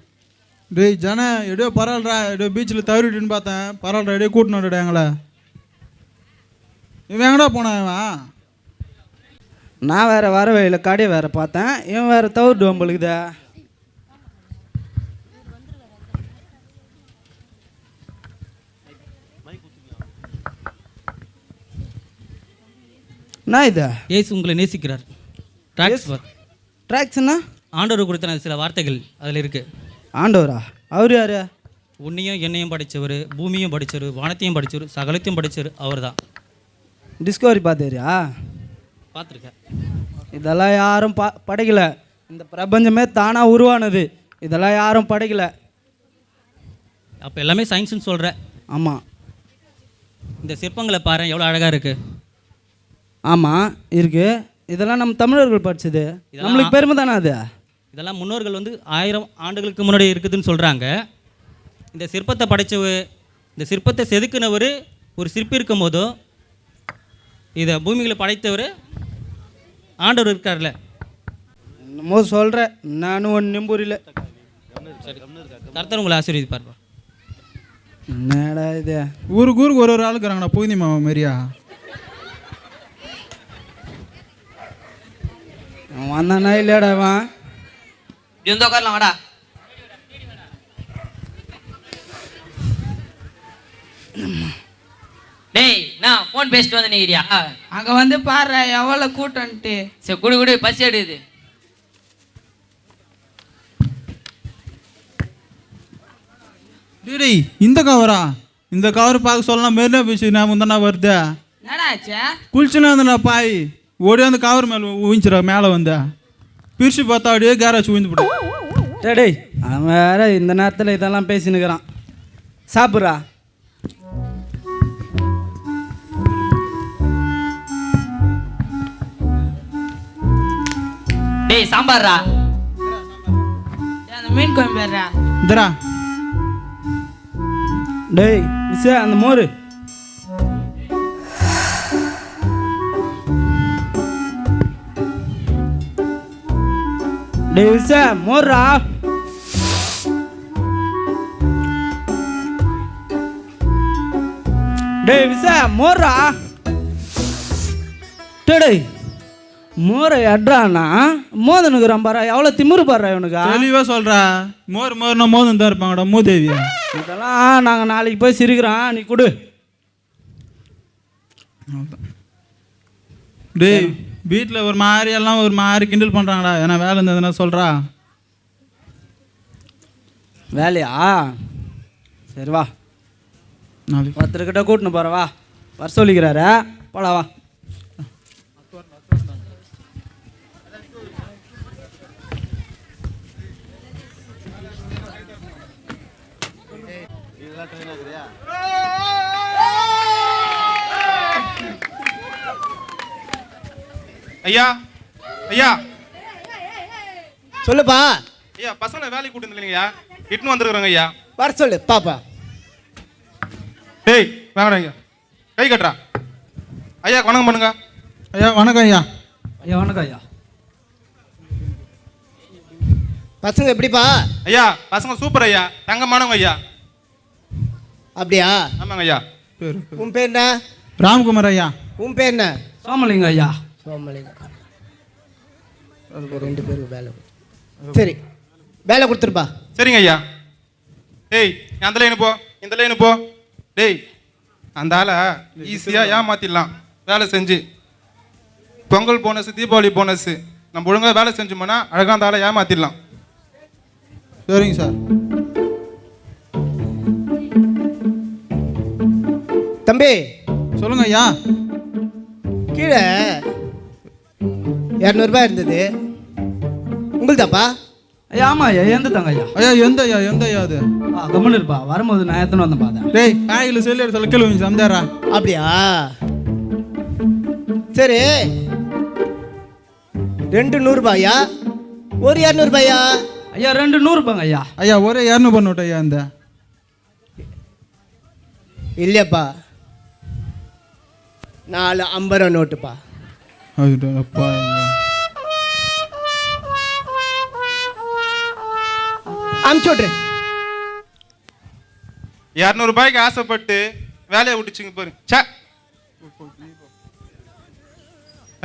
டேய் ஜன, எப்படியோ பரவாயில்லடா, எப்படியோ பீச்சில் தவறிட்டுன்னு பார்த்தேன். பரவாயில்லடா, எப்படியோ கூட்டின்னு வந்துடா எங்களை. இவன் எங்கடா போனான் இவன்? நான் வேறு வர வழியில் கடையை வேறு பார்த்தேன். இவன் வேறு தவறு நம்மளுக்குதா. நான் இதா ஏசு உங்களை நேசிக்கிறார். ட்ராக்ஸ்னா ஆண்டவர் கொடுத்த சில வார்த்தைகள் அதில் இருக்கு. ஆண்டவரா? அவர் யாரு? உன்னையும் என்னையும் படித்தவர், பூமியும் படித்தவர், வானத்தையும் படித்தவர், சகலத்தையும் படித்தவர் அவர் தான். டிஸ்கவரி பார்த்துறியா? பார்த்துருக்கேன். இதெல்லாம் யாரும் படைக்கல. இந்த பிரபஞ்சமே தானாக உருவானது. இதெல்லாம் யாரும் படைக்கல. அப்போ எல்லாமே சயின்ஸ்னு சொல்கிற? ஆமாம். இந்த சிற்பங்களை பாரு, எவ்வளோ அழகாக இருக்குது. ஆமாம் இருக்கு. இதெல்லாம் நம்ம தமிழர்கள் படித்தது. நம்மளுக்கு பெருமை தானே அது. இதெல்லாம் முன்னோர்கள் 1000 ஆண்டுகளுக்கு முன்னாடி இருக்குதுன்னு சொல்கிறாங்க. இந்த சிற்பத்தை படைத்தவர், இந்த சிற்பத்தை செதுக்குனவர் ஒரு சிற்பி இருக்கும் போதோ, இதை பூமிகளை படைத்தவர் ஆண்டவர் இருக்கார்ல. என்னமோ சொல்கிறேன், நானும் ஒன்றும் புரியல. கர்த்தர் உங்களை ஆசீர்வதிப்பார். என்னடா இது? ஊருக்கு ஊருக்கு ஒரு ஆள் இருக்கிறாங்கண்ணா, போய் மாமா மாரியா வந்தானா இல்லையாடா அவன்? இருந்து உட்காரலாம் வாடா. டேய் நான் ஃபோன் பேசிட்டு வந்து நீக்கிறியா? அங்கே வந்து பாரு எவ்வளோ கூட்டம்ட்டு. சரி குடு குடு, பசி எடுக்குது. டேய் இந்த கவரா? இந்த கவர் பார்க்க சொல்லலாம் மெரினா பீச் நான் முந்தானா வருது. என்னடாச்சா? குளிச்சுனா வந்தா பாய் ஓடி வந்து கவர் மேலே ஊஞ்சிடா. மேலே வந்தா பிரிச்சு பார்த்தா அப்படியே கேராச்சு ஊந்து போட்டு. டேய் அவன் வேற இந்த நேரத்தில் இதெல்லாம் பேசினுக்கிறான். சாப்பிட்றா. டேய் சாம்பார்ரா. அந்த மீன் குழம்பு வேறா. இந்தரா. டேய் மிஸ் அந்த மோர். டேய் மிஸ் மோர்ரா. டேய் மிஸ் மோர்ரா. டேய் மோரை அட்றானா மோதனுக்குறான் பாரு. எவ்வளோ திமிரு பாரு இவனுக்கு. தெளிவாக சொல்கிறா. மோர்னா மோதன் தான் இருப்பாங்கடா மூதேவியா. இதெல்லாம் நாங்கள் நாளைக்கு போய் சிரிக்கிறோம், நீ கொடு. டேய் வீட்டில் ஒரு மாதிரி எல்லாம் ஒரு மாதிரி கிண்டல் பண்ணுறாங்கடா. ஏன்னா வேலை இருந்ததுன்னா சொல்கிறா. வேலையா? சரி வா, நாளைக்கு ஒருத்தர்கிட்ட கூட்டின்னு போகிற வா. வர சொல்லிக்கிறாரு, போடா வா. ஐயா ஐயா சொல்லுப்பா. ஐயா பசங்களை வேலைக்கு கூட்டு இல்லைங்கய்யா, இட்டுன்னு வந்துருக்குறாங்க ஐயா. வர சொல்லு பாப்பா. டேய் வாங்கடா ஐயா, கை கட்டுறா. ஐயா வணக்கம் பண்ணுங்க. ஐயா வணக்கம் ஐயா. ஐயா வணக்கம் ஐயா. பசங்க எப்படிப்பா? ஐயா பசங்க சூப்பர் ஐயா, தங்கமானவங்க ஐயா. அப்படியா? ஆமாங்க ஐயா. உன் பேர் என்ன? ராம்குமார் ஐயா. உன் பேர் என்ன? சோமலிங்க ஐயா. சோமலிங்க. 2 பேருக்கு வேலை. சரி வேலை கொடுத்துருப்பா. சரிங்க ஐயா. டேய் அந்த லைனு போ, இந்த லைனு போ. டேய் அந்த ஆளை ஈஸியாக ஏமாத்திடலாம் வேலை செஞ்சு. பொங்கல் போனஸ், தீபாவளி போனஸ், நம்ம ஒழுங்காக வேலை செஞ்சோம்னா அழகாக அந்த ஆளை ஏமாத்திடலாம். சரிங்க சார். தம்பி சொல்லுங்க ஐயா. கீழே 200 ரூபாய் இருந்தது, உங்களுதாப்பா? ஐயா ஆமாம் ஐயா. எந்த தாங்க ஐயா? ஐயா எந்த ஐயா? எந்த ஐயா அது? கம்மன் இருப்பா, வரும்போது நான் எத்தனை வந்தேன் பார்த்தேன். டேய் காய்கள் செல்லு சொல்ல கேள்வி சம்தாரா. அப்படியா? சரி 2 100 ரூபாயா, ஒரு 200 ரூபாயா? ஐயா 2 100 ரூபாங்க ஐயா. ஐயா ஒரே 200 நோட்டு ஐயா. இந்த இல்லையாப்பா, 4 50 ரூபா நோட்டுப்பா. அப்பா அமுச்சு விட்றேன். 200 ரூபாய்க்கு ஆசைப்பட்டு வேலையை விட்டுச்சிங்க பாரு. சே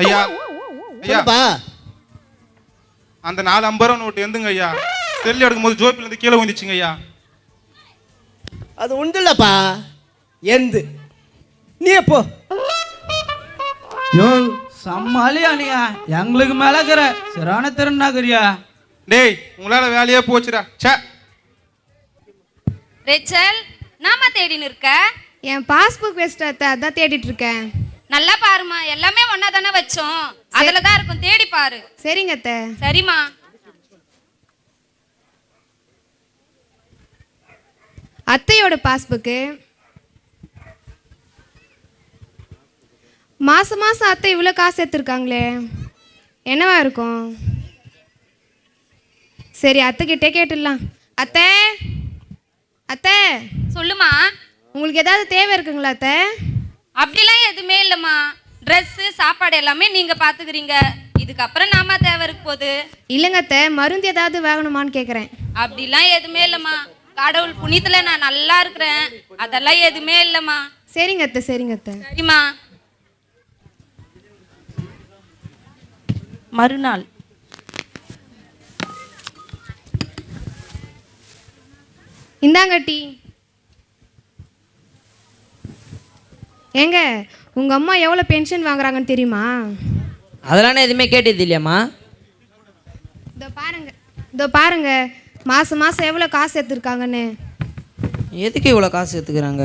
ஐயா ஐயா அந்த 4 50 ரூபா நோட்டு எந்துங்க ஐயா? செல்லு எடுக்கும்போது ஜோப்பிலேருந்து கீழே வந்துச்சுங்க ஐயா. அது உண்டு இல்லப்பா, எந்து நீ எப்போ யோ சம்மாலியா நீயா? எங்களுக்கு மேலே இருக்கிற சிறான திறனாகிறியா? டேய் உங்களால வேலையே போச்சுடா. சே ரேச்சல் நாம தேடின்னு இருக்க? என் பாஸ்புக் வேஸ்ட் அதான் தேடிட்டு இருக்கேன். நல்லா பாருமா, எல்லாமே ஒன்னா தானே வச்சோம், அதுல தான் இருக்கும், தேடி பாரு. சரிங்க அத்தை. சரிம்மா. அத்தையோட பாஸ்புக்கு மாசம் மாசம் அத்தை இவ்வளோ காசு எடுத்துருக்காங்களே, என்னவா இருக்கும்? சரி அத்தைக்கிட்டே கேட்டுடலாம். அத்தை அத்தை சொல்லுமா. உங்களுக்கு ஏதாவது தேவை இருக்குங்களா அத்தை? அப்படிலாம் எதுவுமே இல்லைம்மா. ட்ரெஸ்ஸு சாப்பாடு எல்லாமே நீங்கள் பார்த்துக்கிறீங்க, இதுக்கப்புறம் நாம தேவை இருக்க போகுது. இல்லைங்க அத்தை, மருந்து ஏதாவது வாங்கணுமான்னு கேட்குறேன். அப்படிலாம் எதுவுமே இல்லைம்மா, கடவுள் புண்ணியத்தில் நான் நல்லா இருக்கிறேன், அதெல்லாம் எதுவுமே இல்லைம்மா. சரிங்க அத்தை. சரிங்க அத்தை. சரிம்மா. மறுநாள் இந்தாங்க டீ. ஏங்க உங்கள் அம்மா எவ்வளோ பென்ஷன் வாங்குறாங்கன்னு தெரியுமா? அதெல்லாம் நான் எதுவுமே கேட்டது இல்லையாம்மா. இதோ பாருங்க மாதம் மாதம் எவ்வளோ காசு எடுத்துருக்காங்கன்னு. எதுக்கு இவ்வளோ காசு எடுத்துக்கிறாங்க?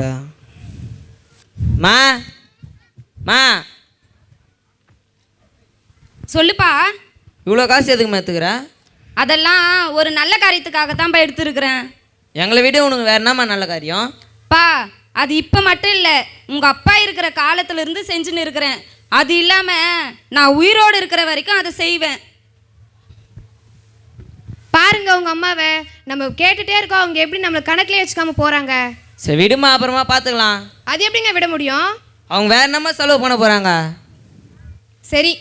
மா மா சொல்லுப்பா. இவ்வளோ காசு எதுக்குமா எடுத்துக்கிற? அதெல்லாம் ஒரு நல்ல காரியத்துக்காக தான்ப்பா எடுத்துருக்குறேன். எங்களை விட உனக்கு வேற என்னம்மா நல்ல காரியம்? பா அது இப்போ மட்டும் இல்லை, உங்கள் அப்பா இருக்கிற காலத்துலேருந்து செஞ்சுன்னு இருக்கிறேன். அது இல்லாமல் நான் உயிரோடு இருக்கிற வரைக்கும் அதை செய்வேன். பாருங்க உங்கள் அம்மாவை நம்ம கேட்டுகிட்டே இருக்கோம், அவங்க எப்படி நம்மளை கணக்கிலே வச்சுக்காம போகிறாங்க. சரி விடுமா, அப்புறமா பார்த்துக்கலாம். அது எப்படிங்க விட முடியும்? அவங்க வேற என்னம்மா செலவு பண்ண போகிறாங்க? சரி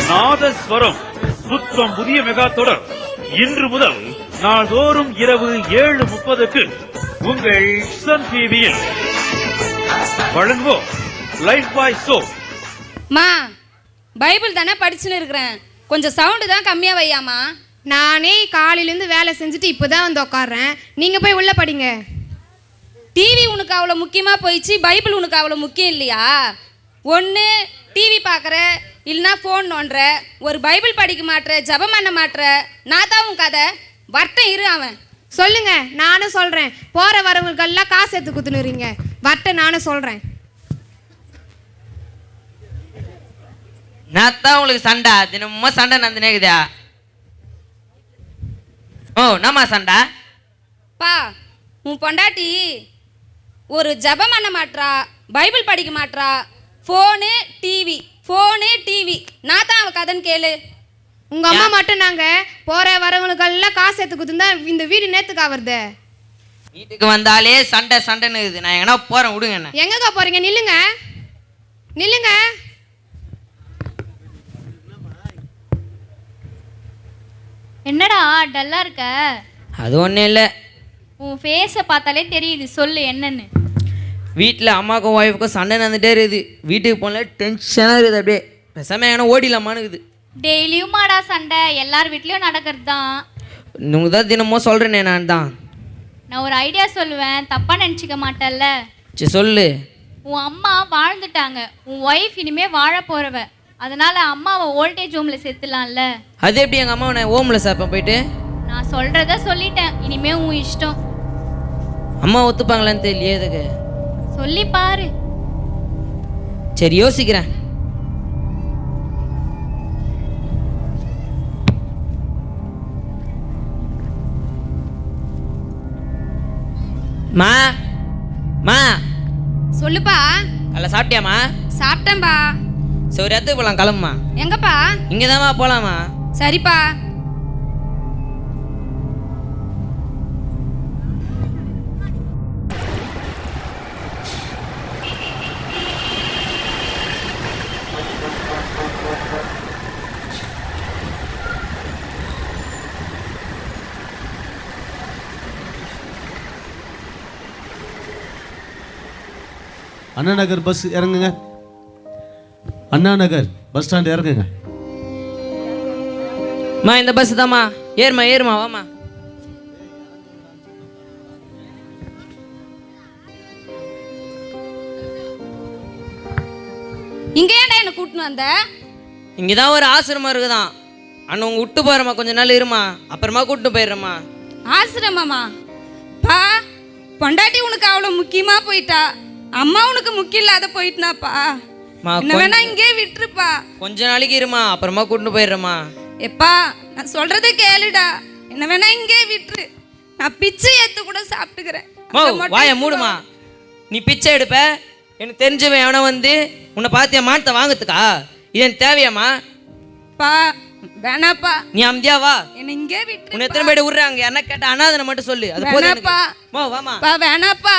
நாதஸ்வரம் புத்தம் புதிய மெகா தொடர் இன்று முதல் நாள்தோறும் இரவு 7:30க்கு உங்கள் சன் டிவியில் வழங்குவோம். லைஃப் பாய் ஷோ. மா பைபிள் தானே படிச்சுன்னு இருக்கிறேன், கொஞ்சம் சவுண்டு தான் கம்மியாக வையாமா. நானே காலையிலேருந்து வேலை செஞ்சுட்டு இப்போ தான் வந்து உட்காடுறேன், நீங்கள் போய் உள்ளே படிங்க. டிவி உனக்கு அவ்வளோ முக்கியமாக போயிடுச்சு, பைபிள் உனக்கு அவ்வளோ முக்கியம் இல்லையா? ஒன்று டிவி பார்க்குற, இல்லைனா ஃபோன் நோண்டுற, ஒரு பைபிள் படிக்க மாட்டுற, ஜபம் பண்ண மாட்டுற. நான் தான் உன் கதை வட்டம் இரு. அவன் சொல்லுங்க, நானும் சொல்கிறேன். போகிற வரவங்களுக்கெல்லாம் காசு எடுத்து குத்துனுறீங்க, வட்ட நானும் சொல்கிறேன். நான் தான் உங்களுக்கு சண்டை, தினமும் சண்டை நடந்துனேக்குதா? ஓ என்னம்மா சண்டை? பா உன் பொண்டாட்டி ஒரு ஜெபம் பண்ண மாட்றா, பைபிள் படிக்க மாட்றா, ஃபோனு டிவி. நான் தான் அவ கதைன்னு கேளு. உங்க அம்மா மட்டும் நாங்க போற வரவங்களுக்கெல்லாம் காசு எடுத்து கொடுத்துருந்தா இந்த வீடு நேத்துக்கு ஆவறது. வீட்டுக்கு வந்தாலே சண்டைன்னு இருக்குது. நான் எங்கன்னா போறேன், விடுங்க என்ன. எங்கக்கா போறீங்க? நில்லுங்க. என்னடா டல்லா இருக்க? அது ஒன்றும் இல்லை. உன் ஃபேஸை பார்த்தாலே தெரியுது, சொல்லு என்னன்னு. வீட்டில் அம்மாவுக்கும் ஒய்ஃபுக்கும் சண்டை நடந்துகிட்டே இருக்குது. வீட்டுக்கு போனாலே டென்ஷனாக இருக்குது. அப்படியே பேசாமல் எங்கன்னா ஓடிலாமான்னு இருக்குது. டெய்லியும் மாடா சண்டை, எல்லார் வீட்லேயும் நடக்கிறது தான். உங்களுக்கு தான் தினமும் சொல்கிறேனே நான் தான். நான் ஒரு ஐடியா சொல்லுவேன், தப்பாக நினச்சிக்க மாட்டேல்ல? சரி சொல்லு. உன் அம்மா வாழ்ந்துட்டாங்க, உன் ஒய்ஃப் இனிமே வாழ போகிறவ. அதனால அம்மாவை ஓல்டேஜ் ஹோமில் சேர்த்துலாம்ல. அது எப்படி எங்கள் அம்மாவை நான் ஹோமில் சேர்ப்பேன் போயிட்டு? நான் சொல்கிறத சொல்லிட்டேன், இனிமே உன் இஷ்டம். அம்மா ஒத்துப்பாங்களான்னு தெரியலையே இதுக்கு. சொல்லி பாரு. சரி யோசிக்கிறேன். மா சொல்லுப்பா. அதில் சாப்பிட்டியாம்மா? சாப்பிட்டேன்பா. சரி இடத்துக்கு போகலாம், கிளம்புமா. எங்கப்பா? இங்கே தான்மா போகலாமா? சரிப்பா. அண்ணா நகர் பஸ் இறங்குங்க. அண்ணா நகர் பஸ் ஸ்டாண்ட் இறங்குங்க. இந்த பஸ் தாம்மா. ஏறுமா வாமா. இங்க ஏன்டா என்ன கூட்டின்னு வந்த? இங்கே தான் ஒரு ஆசிரமம் இருக்குதான். அண்ணன் உங்க விட்டு போகிறம்மா, கொஞ்சம் நாள் இருமா, அப்புறமா கூப்பிட்டு போயிடுறேம்மா. ஆசிரமமா? பா, பொண்டாட்டி உனக்கு அவ்வளோ முக்கியமா போயிட்டா, அம்மா உனக்கு முக்கியம் இல்லாத போயிட்டுனாப்பா. என்ன வேணா இங்கே விட்டுருப்பா. கொஞ்ச நாளைக்கு இருமா, அப்புறமா கூட்டிட்டு போயிடுறேம்மா. எப்பா நான் சொல்றதை கேளுடா, என்ன வேணா இங்கே விட்டுரு. நான் பிச்சை எடுத்து கூட சாப்பிட்டுக்கிறேன். வாய மூடுமா. நீ பிச்சை எடுப்ப, எனக்கு தெரிஞ்சவன் எவனை வந்து உன்னை பார்த்தியா மானத்தை வாங்கத்துக்கா? இது எனக்கு தேவையாம்மா? பா வேணாப்பா. நீ அமைதியா வா. என்ன இங்கே விட்டுரு. உன்னை எத்தனை பேர் விடுறாங்க? என்ன கேட்ட அனாதனை மட்டும் சொல்லு. அது வேணாப்பா. வாமா. பா வேணாப்பா.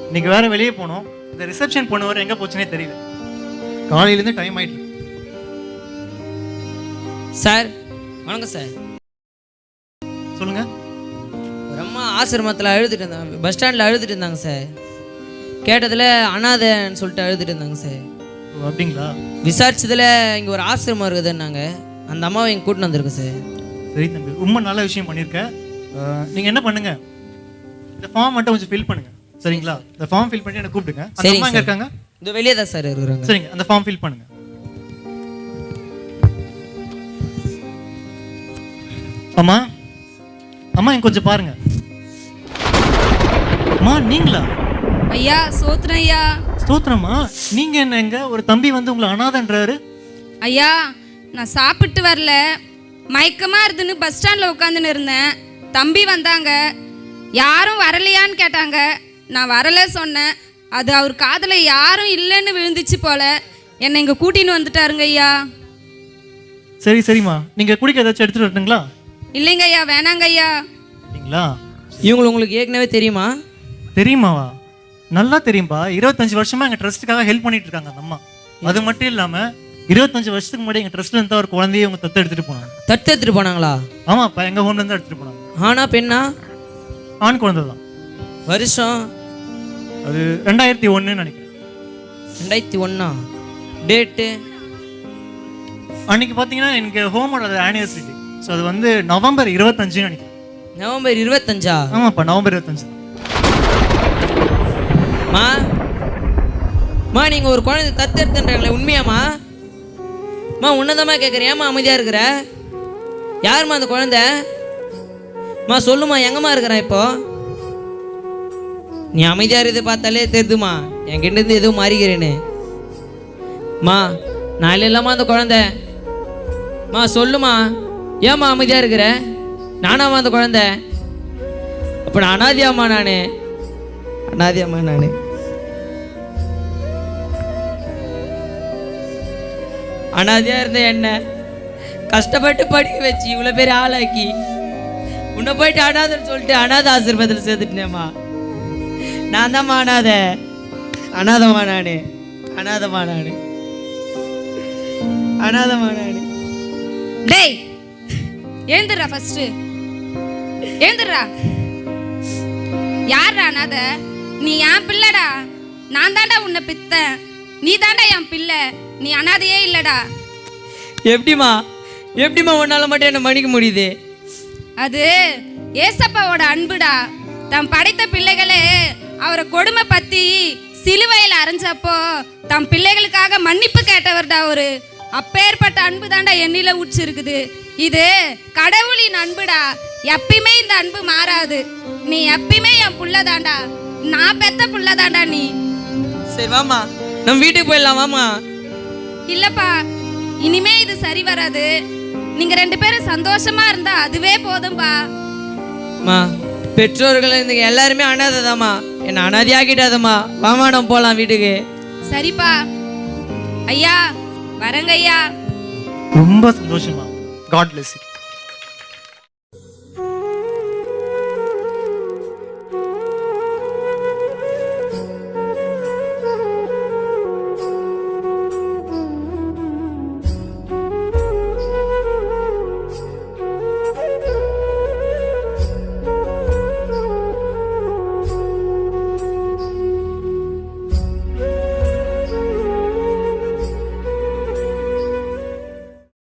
இன்னைக்கு வேறு வெளியே போனோம். இந்த ரிசப்ஷன் போனவர் எங்கே போச்சுன்னே தெரியல. காலையிலேருந்து டைம் ஆயிட்டு. சார் வணக்கம் சார். சொல்லுங்க. ஒரு அம்மா ஆசிரமத்தில் அழுதுட்டு இருந்தாங்க, பஸ் ஸ்டாண்டில் அழுதுட்டு இருந்தாங்க சார். கேட்டதில் அனாதைன்னு சொல்லிட்டு அழுதுட்டு இருந்தாங்க சார். அப்படிங்களா? விசாரிச்சதில் இங்கே ஒரு ஆசிரமம் இருக்குதுன்னாங்க. அந்த அம்மாவை இங்கே கூட்டின்னு வந்திருக்கு சார். சரி தம்பி, ரொம்ப நல்ல விஷயம் பண்ணியிருக்கேன். நீங்கள் என்ன பண்ணுங்க, இந்த ஃபார்ம் மட்டும் கொஞ்சம் ஃபில் பண்ணுங்க. சரிங்களா? இந்த ஃபார்ம் ஃபில் பண்ணி எனக்கு கூப்பிடுங்க. அந்த அம்மா எங்க இருக்காங்க? இந்த வெளியே தான் சார் இருக்கிறாங்க. சரிங்க, அந்த ஃபார்ம் ஃபில் பண்ணுங்க. அம்மா இங்க கொஞ்சம் பாருங்க. அம்மா நீங்களா? ஐயா சோத்ரம் ஐயா. ஸ்தோத்திரமா? நீங்க என்னங்க ஒரு தம்பி வந்து உங்களை அனாதன்றாரு? ஐயா நான் சாப்பிட்டு வரல, மயக்கமா இருந்துன்னு பஸ் ஸ்டாண்ட்ல உட்காந்துன்னு இருந்தேன். தம்பி வந்தாங்க, யாரும் வரலையான்னு கேட்டாங்க. நான் வரல சொன்னேன். அது அவர் காதில் யாரும் இல்லைன்னு விழுந்துச்சு போல. என்னை இங்கே கூட்டின்னு வந்துட்டாருங்க ஐயா. சரிம்மா, நீங்கள் குடிக்க ஏதாச்சும் எடுத்துகிட்டு வரட்டுங்களா? இல்லைங்க ஐயா, வேணாங்க ஐயா. இல்லைங்களா? இவங்களை உங்களுக்கு ஏற்கனவே தெரியுமா? தெரியுமாவா? நல்லா தெரியும்பா. 25 வருஷமாக எங்கள் ட்ரஸ்ட்டுக்காக ஹெல்ப் பண்ணிட்டு இருக்காங்க அந்த அம்மா. அது மட்டும் இல்லாமல் 25 வருஷத்துக்கு முன்னாடி எங்கள் ட்ரஸ்ட்டில் இருந்தால் ஒரு குழந்தைய இவங்க தத்து எடுத்துகிட்டு போனாங்க. தத்து எடுத்துகிட்டு போனாங்களா? ஆமாப்பா, எங்கள் ஹோம்லேருந்து எடுத்துகிட்டு போனாங்க. ஆனா பெண்ணா? ஆண் குழந்தை தான். வருஷம்? அது 2001 நினைக்கிறேன். 2001. டேட்டு? அன்னைக்கு பார்த்தீங்கன்னா எனக்கு ஹோமோட ஆனிவர்சரி. ஸோ அது வந்து நவம்பர் 25 நினைக்கிறேன். நவம்பர் 25? ஆமாப்பா, நவம்பர் 25. மா நீங்கள் ஒரு குழந்தை தத்தெடுத்துன்றாங்களே, உண்மையாம்மா? உன்னதமா கேட்குறேன், ஏம்மா அமைதியாக இருக்கிற? யாரும்மா அந்த குழந்தை? சொல்லுமா, எங்கம்மா இருக்கிற இப்போ? நீ அமைதியாக இருக்கிறது பார்த்தாலே தெரியுதுமா என்கிட்ட எதுவும் மாறிக்கிறேன்னு. நான் இல்லாமா அந்த குழந்தை? சொல்லுமா, ஏம்மா அமைதியாக இருக்கிற? நானாம்மா அந்த குழந்தை? அப்போ நான் அனாதியாம்மா? நான் அனாதியாக இருந்த என்ன கஷ்டப்பட்டு படிக்க வச்சு இவ்வளோ பேர் ஆளாக்கி உன்னை போயிட்டு அனாதன்னு சொல்லிட்டு அனாத ஆசீர்வாதத்தில் சேர்த்துட்டேம்மா. நான் தான்மா அனாதமா நானு. டேய் எழுந்துடுறா, ஃபர்ஸ்ட் எழுந்துடுறா. யாரா அனாத? நீ என் பிள்ளைடா. நான் தாண்டா உன்னை பித்தேன், நீ தாண்டா என் பிள்ளை. நீ அனாதையே இல்லடா. எப்படிமா உன்னால மட்டும் என்ன மன்னிக்க முடியுது? அது ஏசப்பாவோட அன்புடா. தம் படைத்த பிள்ளைகளே அவரை கொடுமை பத்தி சிலுவையில் அரைஞ்சப்போ தம் பிள்ளைகளுக்காக மன்னிப்பு கேட்டவர்டா அவரு. அப்பேற்பட்ட அன்பு தாண்டா என்னில உச்சிருக்குது. இது கடவுளின் அன்புடா. எப்பயுமே இந்த அன்பு மாறாது. நீ எப்பயுமே என் புள்ள தாண்டா. நான் பெத்த புள்ள தாண்டா நீ. சரி வாமா, நம்ம வீட்டுக்கு போயிடலாம். வாமா. இல்லப்பா, இனிமே இது சரி வராது. நீங்க 2 பேரும் சந்தோஷமா இருந்தா அதுவே போதும்பா. பெற்றோர்கள் எல்லாருமே அனாதைதாம்மா. என்ன அனாதையாக்கிட்டாதம்மா. வாமா, நம்ம போலாம் வீட்டுக்கு. சரிப்பா. ஐயா வரங்க ஐயா. ரொம்ப சந்தோஷமா. God bless you.